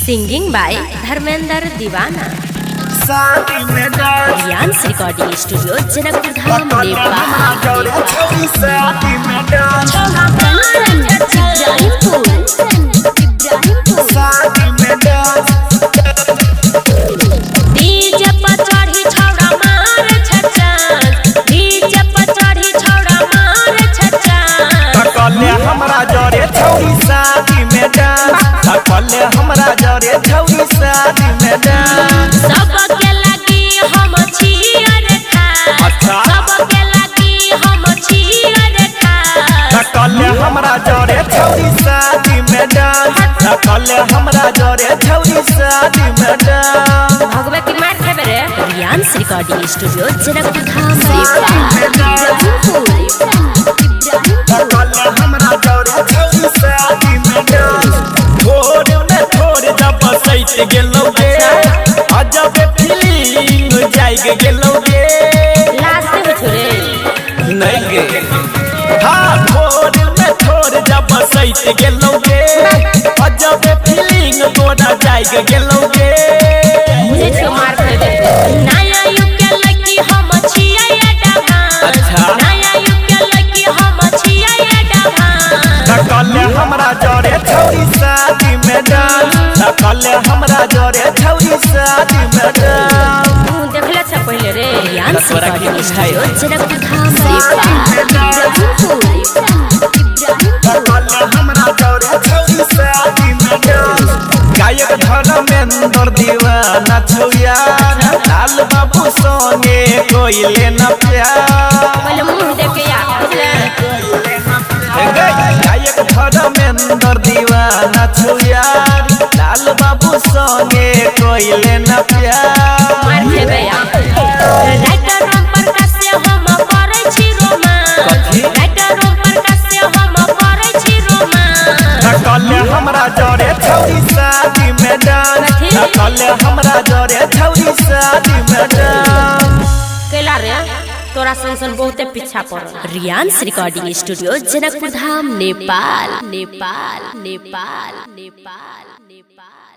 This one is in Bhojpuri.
सिंगिंग बाय धर्मेंद्र दीवाना। रियांस रिकॉर्डिंग स्टूडियो जनकपुर धाम नेपाल। हमरा जरे छौरी शादी में डांस कले हमरा जरे छौरी शादी में डांस सबके लगी हम छियर खा सबके लगी हम छियर खा कले हमरा जरे छौरी शादी में डांस कले हमरा जरे छौरी शादी में डांस भगवे की मार खेबे रे। रियांस रिकॉर्डिंग स्टूडियो जनकपुर धाम नेपाल। कले हमरा जरे छौरी शादी में डांस थोड़े ने थोड़े जब सैत गेलौगे अजब फीलिंग जाइग गेलौगे लास्ट में छोरे नहीं गे हाँ थोड़े में थोड़े जब सैत गेलौगे अजब फीलिंग तोड़ा जाइग गेलौगे मुझे तो मार खेबे नया युग के लगी हम छिया डबा। अच्छा नया युग के लगी हम छिया डबा। कले हमरा जरे छौरी शादी में डांस कले हमरा जरे छौरी शादी में डांस देखले छ पहिले रे। रियांस रिकॉर्डिंग स्टूडियो जनकपुर धाम कले हमरा जरे छौरी शादी में डांस गायक धर्मेंद्र दीवाना छौ यार लाल बाबू संगे कोई लेना प्यार पहिले मुंह देख के यार गायक धर्मेंद्र दीवाना छौ यार लाल बाबू संगे कोई लेना प्यार मार खेबे राइटर राम प्रकाश से हम करे छी रोमांस। राइटर राम प्रकाश से हम करे छी रोमांस। कले हमरा जरे छौरी शादी में डांस कले हमरा जरे छौरी शादी में डांस केला रे तोरा संसन बहुते पीछा पड़ल। रियांस रिकॉर्डिंग स्टूडियो जनकपुर धाम नेपाल नेपाल नेपाल नेपाल नेपाल।